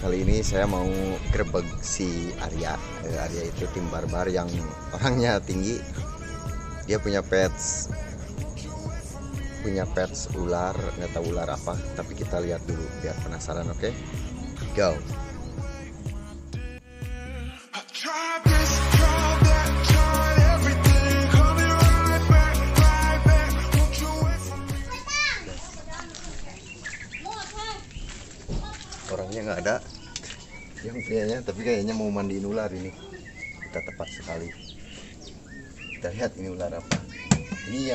kali ini saya mau grebek si Arya. Arya itu tim barbar yang orangnya tinggi. Dia punya pets ular, nggak tahu ular apa, tapi kita lihat dulu biar penasaran. Oke? Go. Orangnya nggak ada yang prianya, tapi kayaknya mau mandiin ular ini. Kita tepat sekali. Kita lihat ini ular apa. Ini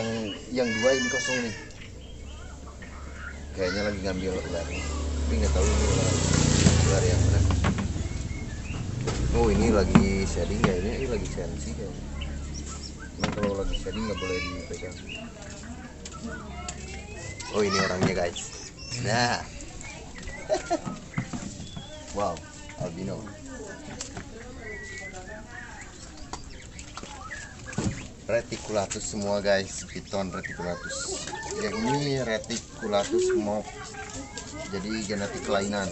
yang dua ini kosong nih. Kayaknya lagi ngambil ular, tapi nggak tahu ini ular yang mana. Oh, ini lagi shedding kayaknya. Ini lagi sensi kayaknya. Nah, kalau lagi shedding nggak boleh dipegang. Oh, ini orangnya guys. Nah. Wow, albino. Reticulatus semua guys, piton reticulatus. Yang ini reticulatus mop. Jadi genetik kelainan.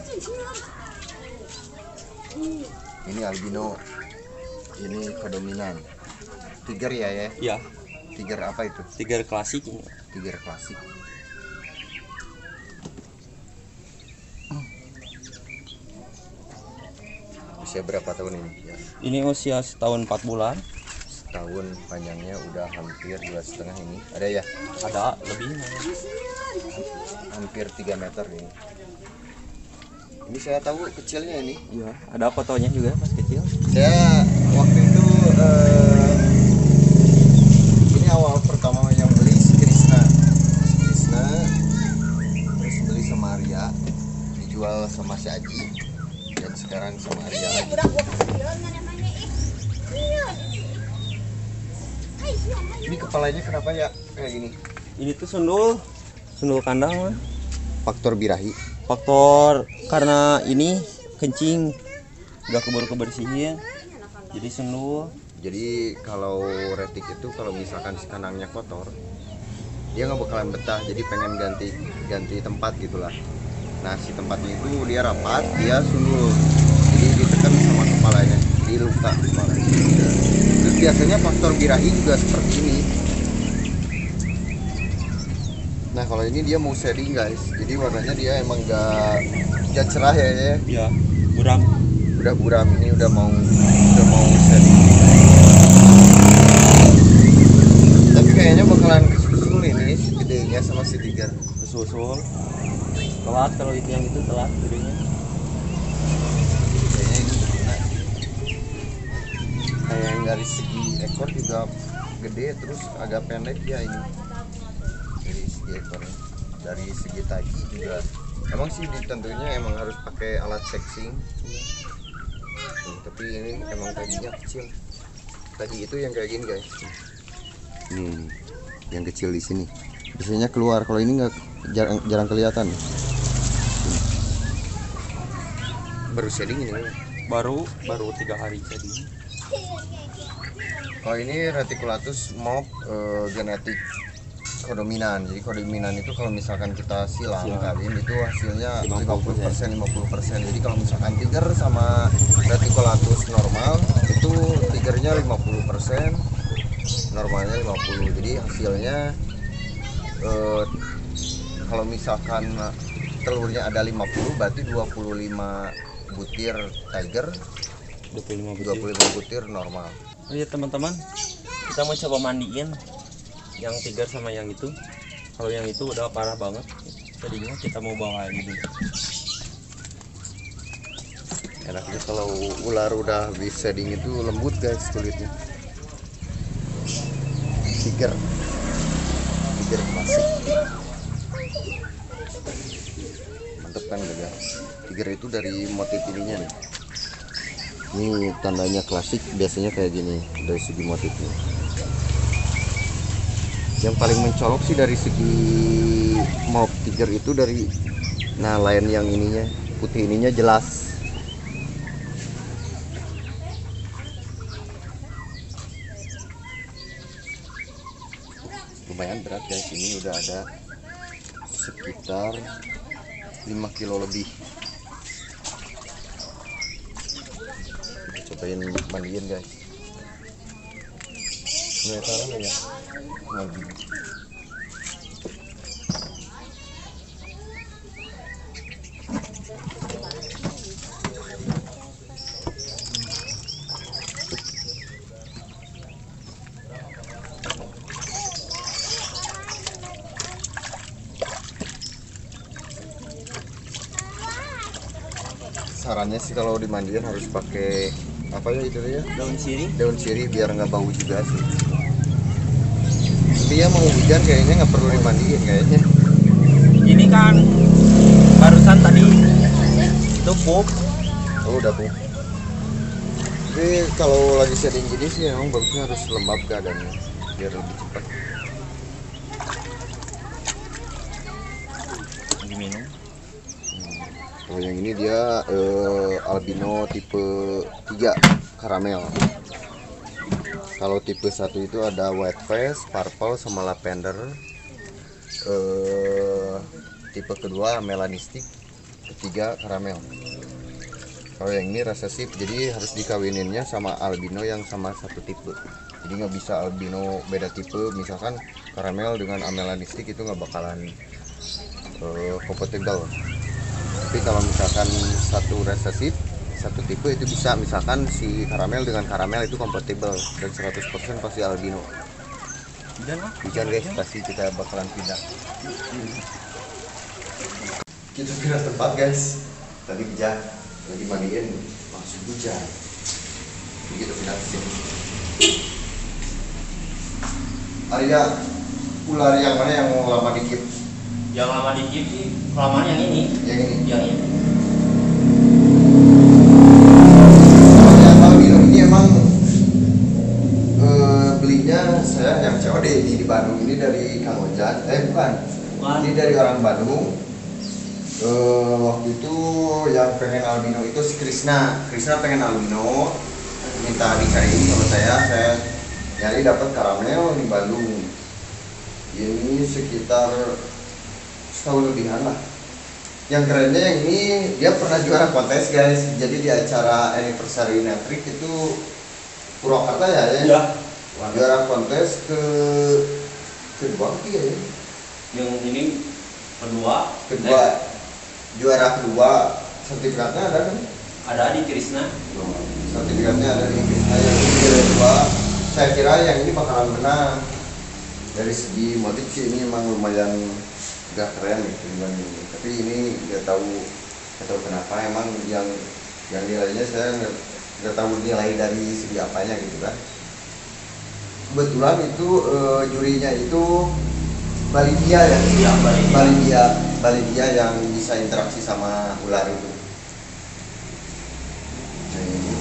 Ini albino. Ini kodominan. Tiger ya? Iya. Tiger apa itu? Tiger klasik. Tiger klasik. Usia berapa tahun ini? Ya. Ini usia setahun 4 bulan. Setahun, panjangnya udah hampir 2,5 ini. Ada ya? Ada lebih. Hampir 3 meter ini. Ini saya tahu kecilnya ini. Iya. Ada fotonya juga pas kecil. Saya waktu itu ini awal pertama yang beli si Krishna, terus beli sama Arya, dijual sama si Aji. Dan sekarang sama Arya lagi. Ini kepalanya kenapa ya kayak gini? Ini tuh sundul kandang mah. Faktor birahi. Faktor karena ini kencing, udah keburu kebersihin, jadi sundul. Jadi kalau retik itu kalau misalkan si kandangnya kotor, dia nggak bakalan betah. Jadi pengen ganti tempat gitulah. Nah, si tempatnya itu dia rapat, dia sundul, jadi ditekan sama kepalanya, jadi luka kepalanya. Terus biasanya faktor birahi juga seperti ini. Nah, kalau ini dia mau shedding guys, jadi warnanya dia emang nggak cerah ya. Iya, buram. Udah buram, ini udah mau shedding. Tapi kayaknya bakalan kesusul ini si gedenya sama si tiger. Kesusul. Telat kalau itu yang itu telat gedenya. Kayaknya ini betina. Kayak yang dari segi ekor juga gede, terus agak pendek ya ini. Dari segi ekornya, dari segi tagi juga. Emang sih tentunya emang harus pakai alat sexing. Tapi ini emang taginya kecil. Tagi itu yang kayak gini guys. Nih, yang kecil di sini. Biasanya keluar, kalau ini nggak jarang kelihatan. Baru shedding ini Baru 3 hari shedding. Oh, ini reticulatus mop genetik kodominan. Jadi kodominan itu kalau misalkan kita silang kawin itu hasilnya 50%. Jadi kalau misalkan tiger sama reticulatus normal itu tigernya 50%, normalnya 50%. Jadi hasilnya kalau misalkan telurnya ada 50, berarti 25 butir tiger, 25 butir normal. Oh iya teman-teman, kita mau coba mandiin yang tiger sama yang itu. Kalau yang itu udah parah banget, jadinya kita mau bawa ini. Enaknya kalau ular udah habis shedding itu lembut guys kulitnya. Tiger klasik. Mantep kan guys. Tiger itu dari motif ininya nih. Ini tandanya klasik, biasanya kayak gini dari segi motifnya. Yang paling mencolok sih dari segi mop tiger itu dari lain yang ininya, putih ininya jelas. Lumayan berat guys, ini udah ada sekitar 5 kilo lebih. pengen mandiin guys. Ini caranya ya mandi. Sarannya sih kalau dimandiin harus pakai apa ya itu ya, daun sirih biar nggak bau juga sih. Tapi ya mau hujan kayaknya nggak perlu dimandiin kayaknya. Ini kan barusan tadi itu pup. Oh udah pup. Tapi kalau lagi shading gini sih emang bagusnya harus lembab keadaannya biar lebih cepat. Diminum. Oh yang ini dia albino tipe 3 karamel. Kalau tipe 1 itu ada white face, purple sama lavender. Tipe kedua melanistik, ketiga karamel. Kalau yang ini recessive, jadi harus dikawininnya sama albino yang sama satu tipe. Jadi nggak bisa albino beda tipe, misalkan karamel dengan melanistik itu nggak bakalan kompatibel. Tapi kalau misalkan satu resesif, satu tipe itu bisa, misalkan si karamel dengan karamel itu kompatibel dan 100% pasti albino. Hujan guys, pasti kita bakalan pindah. Kita pindah tempat guys. Tadi hujan, lagi mandiin langsung hujan. Begitu pindah ke sini. Arya, ular yang mana yang lama dikit? Yang lama dikit sih, kelamaan yang ini. Yang ini. Yang ini. Yang albino ini emang belinya saya yang COD di Bandung ini dari Kang Ojan. Bukan. Ini dari orang Bandung. Waktu itu yang pengen albino itu si Krisna pengen albino, minta dicariin sama saya nyari dapat karamel di Bandung. Ini sekitar setahun lebihan lah. Yang kerennya yang ini dia pernah juara kontes guys. Jadi di acara anniversary Netrik itu Purwakarta ya. Juara kontes kedua ketiga ya. Yang ini kedua. Juara kedua, sertifikatnya ada kan? Ada di Krisna. Sertifikatnya ada di Krisna yang ini juara kedua. Saya kira yang ini bakalan menang. Dari segi motif sih ini emang lumayan gak keren gitu dibanding ini. Tapi ini nggak tahu kenapa emang yang nilainya saya nggak tahu nilai dari segi apanya gitu kan. Kebetulan itu jurinya itu Balidia ya, Balidia yang bisa interaksi sama ular itu. Nah, ini.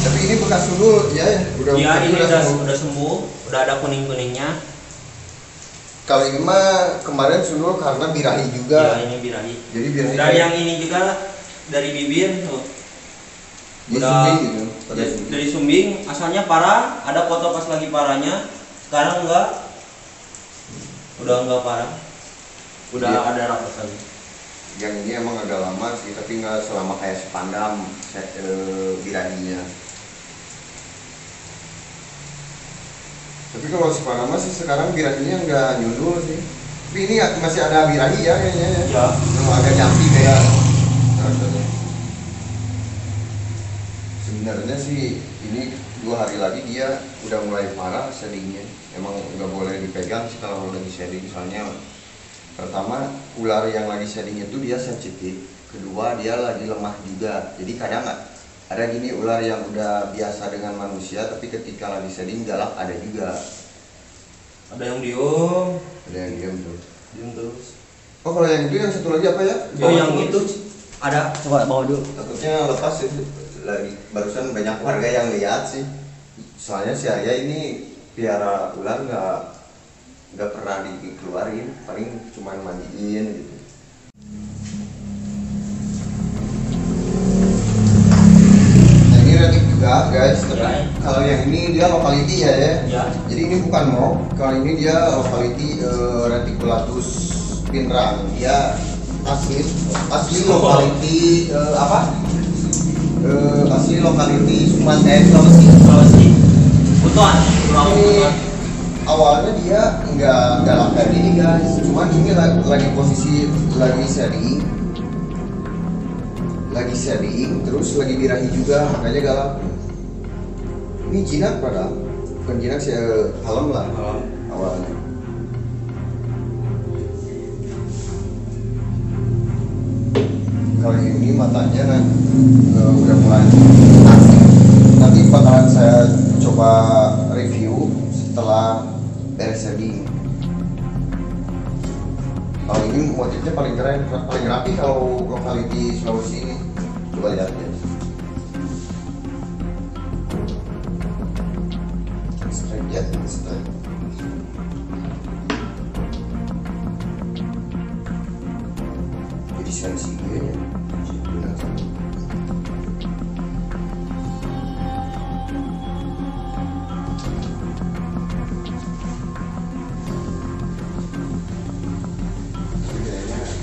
Tapi ini bekas dulu ya, ini udah sembuh, udah ada kuning-kuningnya. Kalau ini mah kemarin sundul karena birahi juga. Ya, ini birahi. Jadi birahi. Dan yang ini juga dari bibir tuh. Udah sumbing gitu. Dari sumbing, asalnya parah, ada foto pas lagi parahnya. Sekarang enggak. Udah enggak parah. Udah Iya. ada rapat lagi. Yang ini emang agak lama sih, tapi nggak selama kayak sepandam birahinya. Tapi kalau sepandam sih sekarang birahinya nggak nyundul sih. Tapi ini masih ada birahi ya kayaknya ya. Ya. Yang agak nyampi kayak karakternya. Sebenarnya sih ini 2 hari lagi dia udah mulai parah shadingnya. Emang nggak boleh dipegang sih kalau lagi shading, soalnya pertama ular yang lagi shading itu dia sensitif, kedua dia lagi lemah juga. Jadi kadang ada gini ular yang udah biasa dengan manusia tapi ketika lagi shading galak ada juga. Ada yang diem. Ada yang diam tuh. Diem terus. Oh kalau yang itu yang satu lagi apa ya? Yang itu ada, coba bawa dulu. Takutnya lepas itu lagi, barusan banyak warga yang lihat sih. Soalnya si Arya ini piara ular nggak pernah dikeluarin, paling cuman mandiin gitu. Nah ini retik juga guys, Ya. kalau yang ini dia locality ya. Ya. Jadi ini bukan mob, kalau ini dia locality reticulatus pinrang. Dia asli locality apa? Asli lokaliti Sulawesi. Sulawesi. Butuan, Pulau Ini Butuan. awalnya dia nggak galak kayak gini guys, cuman ini lagi posisi lagi sharing, terus lagi birahi juga, makanya galak. Ini jinak padahal, bukan jinak sih, halem lah awalnya. Kalau ini matanya udah mulai asing. Nanti bakalan saya coba review setelah beres sharing. Kalau ini motifnya paling keren, paling rapi kalau lokaliti Sulawesi ini. Coba lihat ya. Strike ya, strike. Jadi sensi dia ya.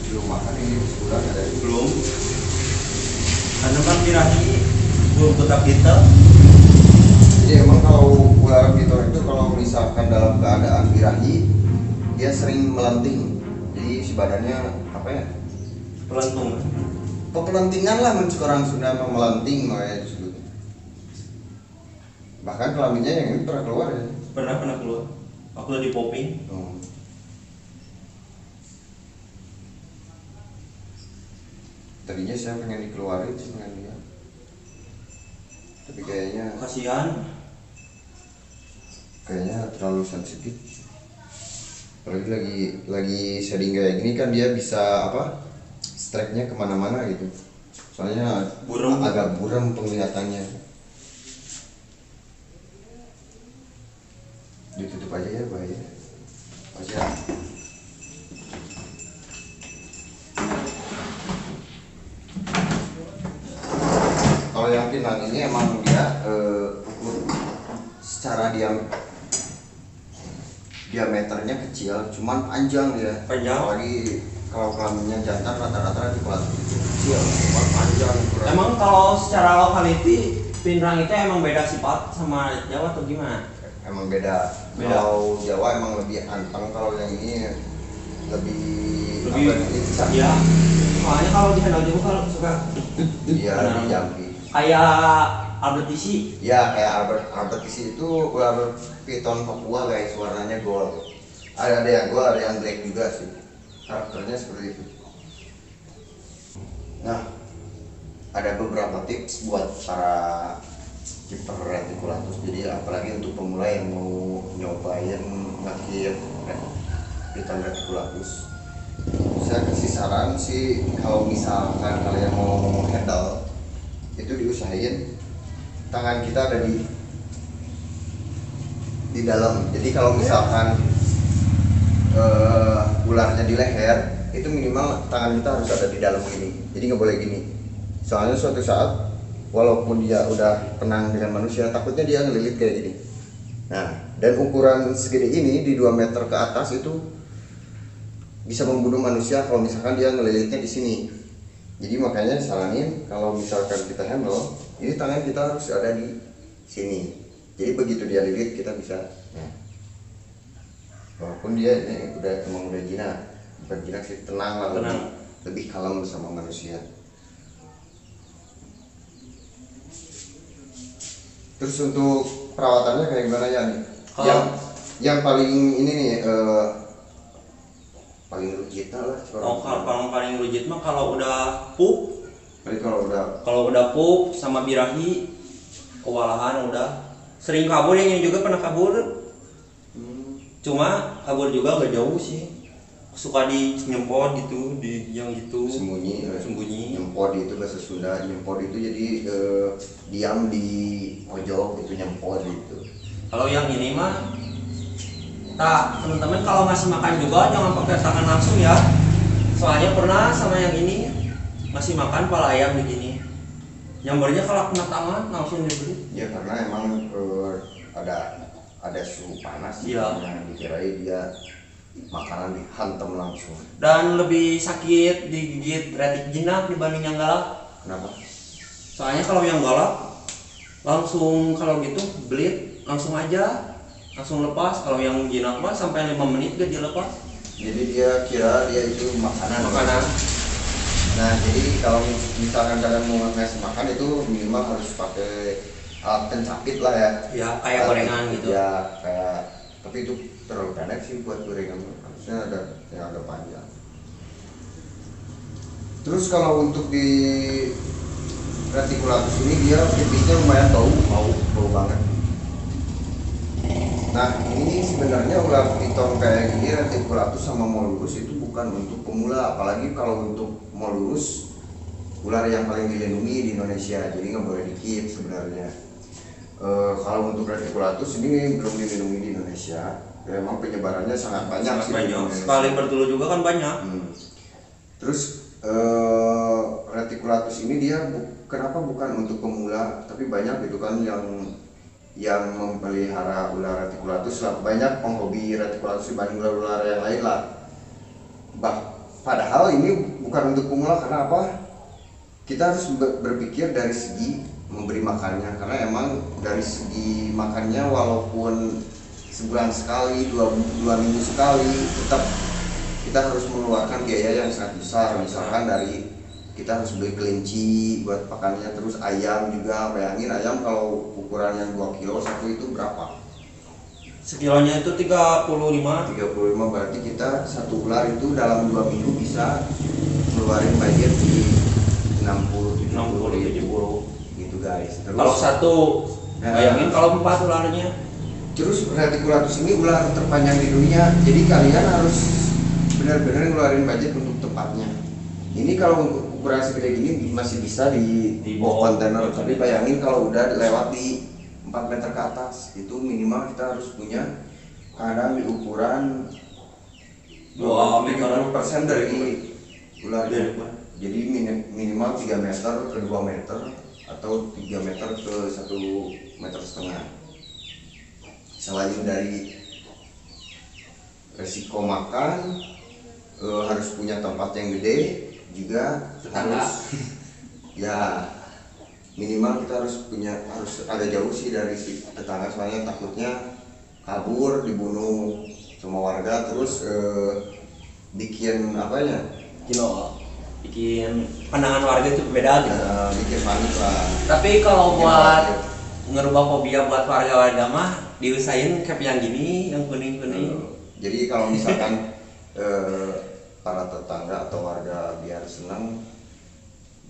Belum makan ini sebulan ada Belum. Anu kan birahi belum tetap kita. Jadi emang kalau ular piton itu kalau misalkan dalam keadaan birahi dia sering melenting. Jadi si badannya apa ya? Pelentung. Pepelentingan lah menurut orang Sunda mah melenting makanya disebut. Bahkan kelaminnya yang ini pernah keluar ya. Pernah keluar. Aku udah di popping. Tadinya saya pengen dikeluarin sih dengan dia. Tapi kayaknya terlalu sensitif. Apalagi lagi sharing kayak gini kan dia bisa apa? Strike-nya kemana-mana gitu. Soalnya agak buram penglihatannya. Ditutup aja ya bahaya. Aja. Kalau yang pinang ini emang dia secara diameternya kecil, cuman panjang dia. Apalagi kalau kelaminnya jantan rata-rata di kelas kecil, cuman panjang. Emang kalau secara lokaliti Pinrang itu emang beda sifat sama Jawa atau gimana? Emang beda. Kalau Jawa emang lebih anteng, kalau yang ini lebih ya. Soalnya kalau di Handal Jawa kalau suka dia lebih jampi. Kayak Albert Isi. Ya kayak Albert Isi itu ular piton Papua guys, warnanya gold. Ada yang gold, ada yang black juga sih. Karakternya seperti itu. Nah, ada beberapa tips buat para keeper reticulatus. Jadi apalagi untuk pemula yang mau nyobain ngakip piton reticulatus, saya kasih saran sih kalau misalkan kalian mau handle itu diusahain tangan kita ada di dalam. Jadi kalau misalkan ularnya di leher, itu minimal tangan kita harus ada di dalam gini. Jadi nggak boleh gini. Soalnya suatu saat walaupun dia udah tenang dengan manusia, takutnya dia ngelilit kayak gini. Nah, dan ukuran segede ini di 2 meter ke atas itu bisa membunuh manusia kalau misalkan dia ngelilitnya di sini. Jadi makanya disaranin kalau misalkan kita handle, ini tangan kita harus ada di sini. Jadi begitu dia lilit kita bisa. Walaupun dia ini emang udah jinak, bukan jinak sih, tenang lah, lebih kalem sama manusia. Terus untuk perawatannya kayak gimana ya? Yang paling ini nih paling rujit lah. Paling rujit mah kalau udah pup. Kalau udah pup sama birahi, kewalahan udah. Sering kabur, yang juga pernah kabur. Cuma kabur juga gak jauh sih. Suka di nyempot gitu, di yang gitu. Sembunyi. Nyempot itu bahasa Sunda. Nyempot itu jadi diam di pojok itu nyempot gitu. Kalau yang ini mah, teman-teman kalau ngasih makan juga jangan pakai tangan langsung ya. Soalnya pernah sama yang ini ngasih makan pala ayam begini. Nyambernya kalau kena tangan langsung dibeli. Ya karena emang ada suhu panas. Iya. Yang dikirain dia makanan dihantam langsung. Dan lebih sakit digigit retik jinak dibanding yang galak. Kenapa? Soalnya kalau yang galak langsung kalau gitu bleed langsung aja, langsung lepas. Kalau yang jinak mah sampai 5 menit gak dia lepas. Jadi dia kira dia itu makanan. Makanan. Nah jadi kalau misalkan kalian mau ngasih makan itu minimal harus pakai alat pencapit lah ya. Ya kayak gorengan gitu. Ya kayak, tapi itu terlalu pendek sih buat gorengan, harusnya ada yang agak panjang. Terus kalau untuk di reticulatus ini dia pipihnya lumayan bau banget. Nah ini sebenarnya ular piton kayak gini reticulatus sama molurus itu bukan untuk pemula, apalagi kalau untuk molurus ular yang paling dilindungi di Indonesia, jadi nggak boleh dikit sebenarnya. Kalau untuk reticulatus ini belum dilindungi di Indonesia, memang penyebarannya sangat banyak sih. Banyak. Sekali bertelur juga kan banyak. Terus reticulatus ini dia kenapa bukan untuk pemula, tapi banyak gitu kan yang memelihara ular reticulatus lah, banyak penghobi reticulatus dibanding ular-ular yang lain lah. Padahal ini bukan untuk pemula, karena apa? Kita harus berpikir dari segi memberi makannya, karena emang dari segi makannya walaupun sebulan sekali, dua minggu sekali, tetap kita harus mengeluarkan biaya yang sangat besar. Misalkan dari kita harus beli kelinci buat pakannya, terus ayam juga. Bayangin ayam kalau ukurannya 2 kilo satu itu berapa? Sekilonya itu 35. 35, berarti kita satu ular itu dalam 2 minggu bisa ngeluarin budget di 60-70 gitu guys. Terus, kalau satu, bayangin kalau 4 ularnya. Terus reticulatus ini ular terpanjang di dunia, jadi kalian harus benar-benar ngeluarin budget untuk tempatnya. Ini kalau untuk ukuran segede gini masih bisa di bawah kontainer, tapi bayangin kalau udah lewat di 4 meter ke atas, itu minimal kita harus punya kadang di ukuran 50% dari ularnya. Jadi minimal 3 meter ke 2 meter atau 3 meter ke 1,5 meter. Selain dari resiko makan, harus punya tempat yang gede juga, harus ya minimal kita harus ada jauh sih dari si tetangga, soalnya takutnya kabur dibunuh sama warga, terus bikin apanya bikin pandangan warga itu beda gitu. Bikin panik lah. Tapi kalau buat ngerubah fobia buat warga-warga mah diusahain kayak yang gini, yang kuning-kuning. Jadi kalau misalkan para tetangga atau warga biar senang,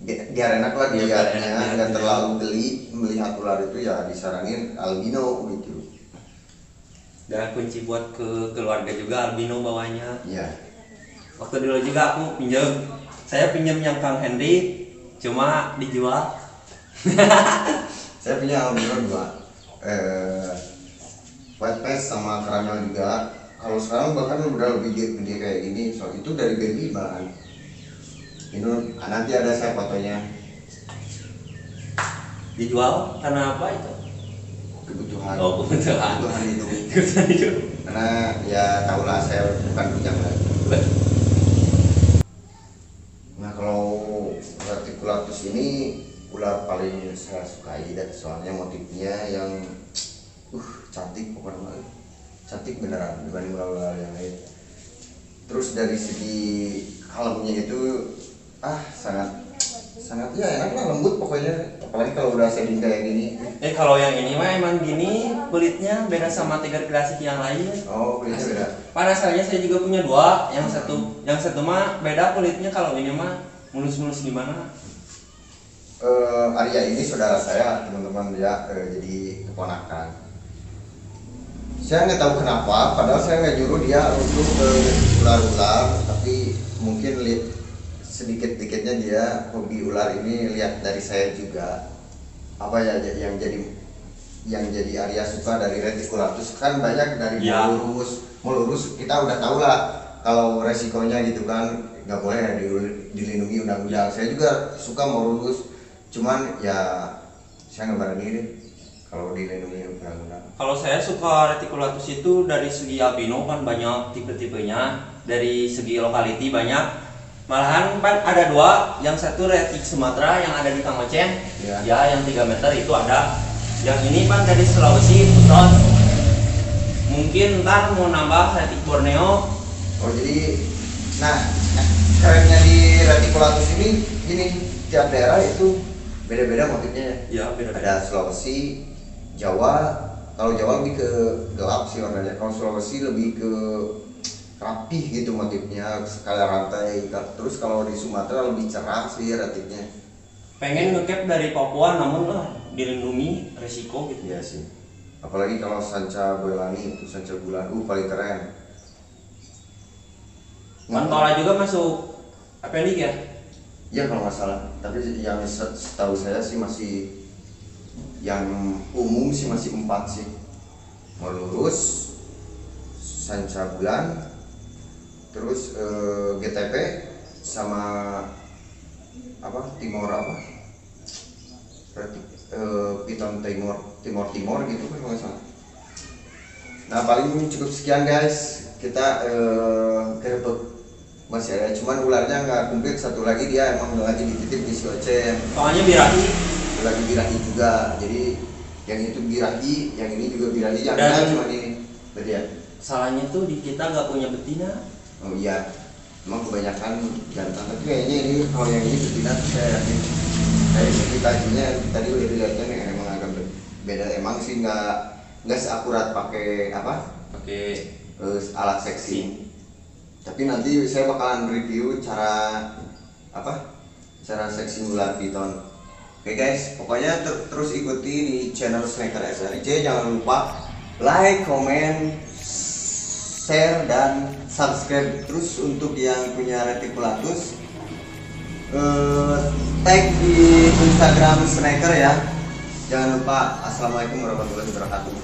biar enak lah dilihatnya, nggak terlalu geli melihat ular itu, ya disaranin albino gitu. Dan kunci buat ke keluarga juga albino bawahnya. Iya. Waktu dulu juga aku saya pinjam yang Kang Henry, cuma dijual. Saya punya albino 2, white face sama caramel juga. Kalau sekarang bahkan udah lebih gede kayak gini, soal itu dari baby malahan. Ini nanti ada saya fotonya. Dijual karena apa itu? Kebutuhan. Oh, kebutuhan itu. Kebutuhan itu. Karena ya tahulah saya bukan punya lagi. Nah kalau reticulatus ini ular paling saya sukai, soalnya motifnya yang cantik, pokoknya cantik beneran dibanding ular-ular yang lain. Terus dari segi kalemnya itu sangat ya enak lah, lembut pokoknya, apalagi kalau udah shading kayak gini. Kalau yang ini mah emang gini kulitnya beda sama tiger klasik yang lain. Oh, kulitnya beda. Pada asalnya saya juga punya 2, yang satu mah beda kulitnya, kalau ini mah mulus-mulus gimana. Arya ini saudara saya, teman-teman, dia jadi keponakan. Saya nggak tahu kenapa, padahal saya nggak nyuruh dia untuk ular-ular, tapi mungkin sedikit-sedikitnya dia hobi ular ini lihat dari saya juga. Apa ya yang jadi Arya suka dari reticulatus, kan banyak dari molurus kita udah tahu lah kalau resikonya gitu kan, nggak boleh ya dilindungi undang-undang. Saya juga suka molurus, cuman ya saya nggak berani deh kalau dilindungi undang-undang. Kalau saya suka reticulatus itu dari segi albino kan banyak tipe-tipenya, dari segi lokality banyak, Malahan pan ada dua, yang satu retik Sumatera yang ada di Kang Ocen, Ya. ya yang 3 meter itu ada. Yang ini pan dari Sulawesi, Putot. Mungkin ntar mau nambah retik Borneo. Oh jadi, nah kerennya di reticulatus ini gini, tiap daerah itu beda-beda motifnya. Ya beda. Ada Sulawesi, Jawa. Kalau Jawa lebih ke gelap sih warnanya. Kalau Sulawesi lebih ke rapih gitu motifnya, sekali rantai. Terus kalau di Sumatera lebih cerah sih retiknya. Pengen ngecap dari Papua namun lah dilindungi resiko gitu. Iya sih. Apalagi kalau Sanca Boelani itu Sanca Bulan, paling keren. Pantola juga masuk appendix ya? Ya kalau nggak salah. Tapi yang setahu saya sih masih yang umum sih masih 4 sih. Mau lurus, Sanca Bulan, terus GTP sama apa Timor apa? Berarti Piton Timor gitu kan kalau nggak salah. Nah paling cukup sekian guys. Kita gerbek masih ada, cuman ularnya nggak komplit. Satu lagi dia emang lagi dititip di si Ocen. Soalnya birahi. Lagi birahi juga. Jadi yang itu birahi, yang ini juga birahi. Yang Dan lain cuma ini. Berarti ya. Salahnya tuh di kita nggak punya betina. Oh iya. Emang kebanyakan jantan. Tapi kayaknya ini kalau yang ini betina tuh saya yakin. Kayak vegetasinya tadi udah dilihatkan yang emang agak beda. Emang sih nggak seakurat pakai apa? Pakai Alat seksi. Tapi nanti saya bakalan review cara apa? Cara seksi ular piton. Oke guys, pokoknya terus ikuti di channel Snacker SRJ. Jangan lupa like, comment, share dan subscribe. Terus untuk yang punya reticulatus tag di Instagram Snacker ya. Jangan lupa. Assalamualaikum warahmatullahi wabarakatuh.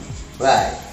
Bye.